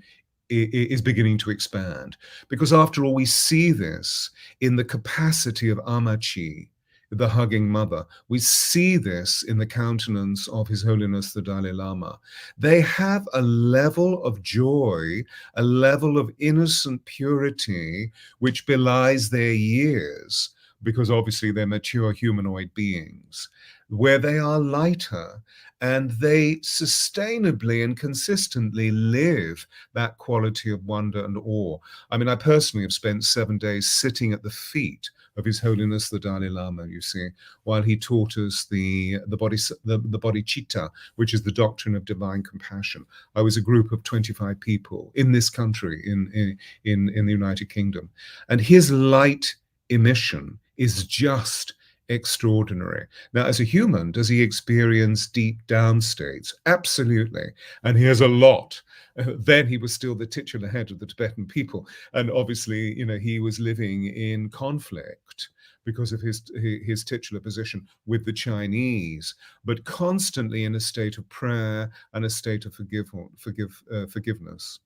expand. Because after all, we see this in the capacity of Amachi, the hugging mother. We see this in the countenance of His Holiness the Dalai Lama. They have a level of joy, a level of innocent purity, which belies their years, because obviously they're mature humanoid beings, where they are lighter and they sustainably and consistently live that quality of wonder and awe. I mean, I personally have spent 7 days sitting at the feet of His Holiness the Dalai Lama, you see, while he taught us the bodhicitta, which is the doctrine of divine compassion. I was a group of 25 people in this country, in the United Kingdom, and his light emission is just extraordinary. Now, as a human, does he experience deep down states? Absolutely. And he has a lot. Then he was still the titular head of the Tibetan people. And obviously, he was living in conflict because of his titular position with the Chinese, but constantly in a state of prayer and a state of forgiveness.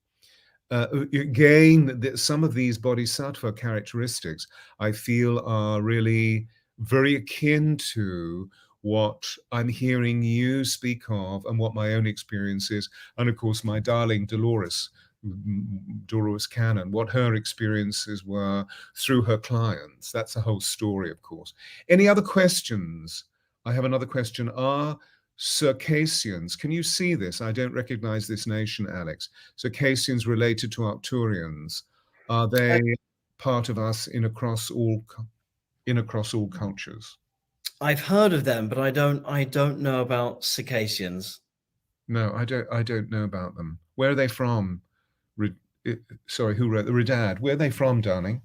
Again, some of these bodhisattva characteristics I feel are really very akin to what I'm hearing you speak of and what my own experience is. And of course, my darling Dolores Cannon, what her experiences were through her clients. That's a whole story, of course. Any other questions? I have another question. Are Circassians, can you see this? I don't recognize this nation, Alex. Circassians related to Arcturians, are they part of us in across all cultures? I've heard of them, but I don't know about Circassians. No, I don't know about them. Where are they from? Sorry, who wrote the Redad? Where are they from, darling?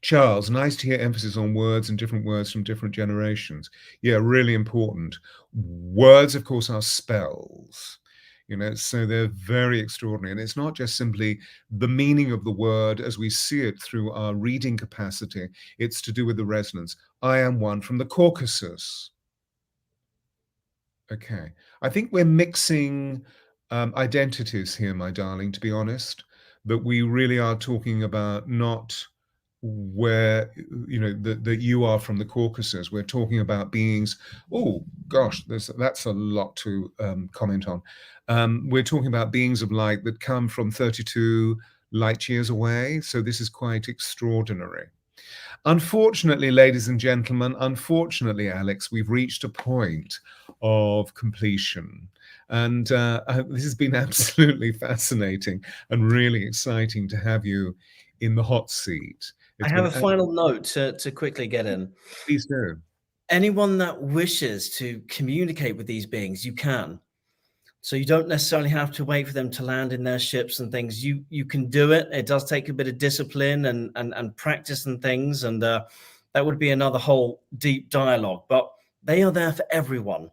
Charles, nice to hear emphasis on words and different words from different generations. Yeah, really important. Words, of course, are spells. So they're very extraordinary. And it's not just simply the meaning of the word as we see it through our reading capacity. It's to do with the resonance. I am one from the Caucasus. Okay. I think we're mixing identities here, my darling, to be honest, that we really are talking about not where, that you are from the Caucasus. We're talking about beings. Oh, gosh, that's a lot to comment on. We're talking about beings of light that come from 32 light years away. So this is quite extraordinary. Unfortunately, ladies and gentlemen, unfortunately, Alex, we've reached a point of completion. And this has been absolutely fascinating and really exciting to have you in the hot seat. I It's have been a final note to quickly get in. Please do. Anyone that wishes to communicate with these beings, you can. So you don't necessarily have to wait for them to land in their ships and things. You can do it. It does take a bit of discipline and practice and things, and that would be another whole deep dialogue. But they are there for everyone.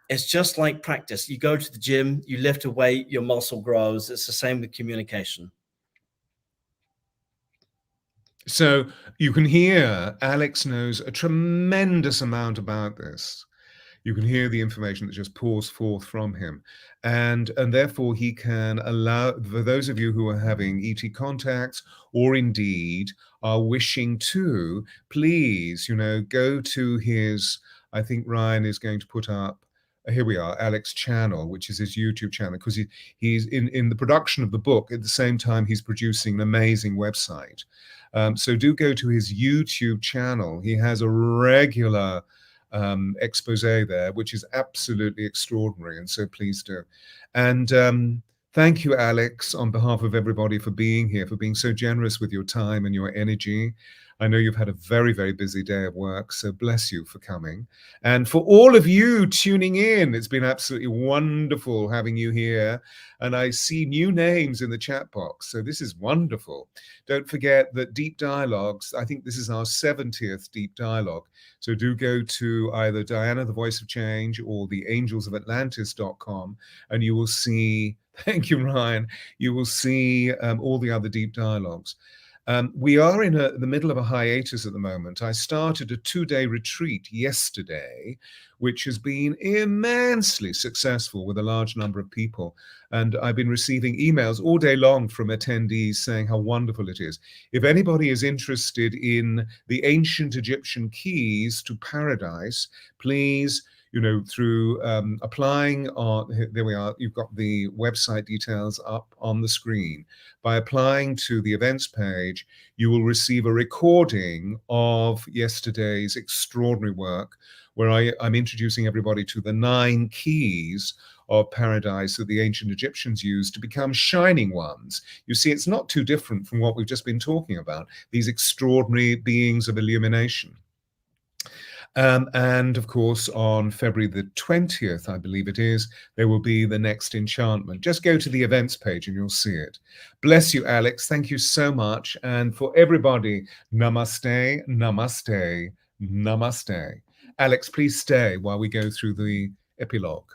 It's just like practice. You go to the gym, you lift a weight, your muscle grows. It's the same with communication. So you can hear Alex knows a tremendous amount about this. You can hear the information that just pours forth from him. And therefore he can allow, for those of you who are having ET contacts or indeed are wishing to, please, go to his, I think Ryan is going to put up, here we are, Alex channel, which is his YouTube channel, because he's in the production of the book. At the same time, he's producing an amazing website. So do go to his YouTube channel. He has a regular expose there, which is absolutely extraordinary. And so please do. And thank you, Alex, on behalf of everybody for being here, for being so generous with your time and your energy. I know you've had a very, very busy day of work, so bless you for coming. And for all of you tuning in, it's been absolutely wonderful having you here. And I see new names in the chat box, so this is wonderful. Don't forget that Deep Dialogues, I think this is our 70th Deep Dialogue. So do go to either Diana, the Voice of Change, or the angelsofAtlantis.com, and you will see, thank you, Ryan, you will see all the other Deep Dialogues. We are in the middle of a hiatus at the moment. I started a 2-day retreat yesterday, which has been immensely successful with a large number of people. And I've been receiving emails all day long from attendees saying how wonderful it is. If anybody is interested in the ancient Egyptian keys to paradise, please, through applying on, there we are, you've got the website details up on the screen. By applying to the events page, you will receive a recording of yesterday's extraordinary work, where I'm introducing everybody to the 9 keys of paradise that the ancient Egyptians used to become shining ones. You see, it's not too different from what we've just been talking about, these extraordinary beings of illumination. And of course, on February the 20th, I believe it is, there will be the next enchantment. Just go to the events page and you'll see it. Bless you, Alex. Thank you so much. And for everybody, namaste, namaste, namaste. Alex, please stay while we go through the epilogue.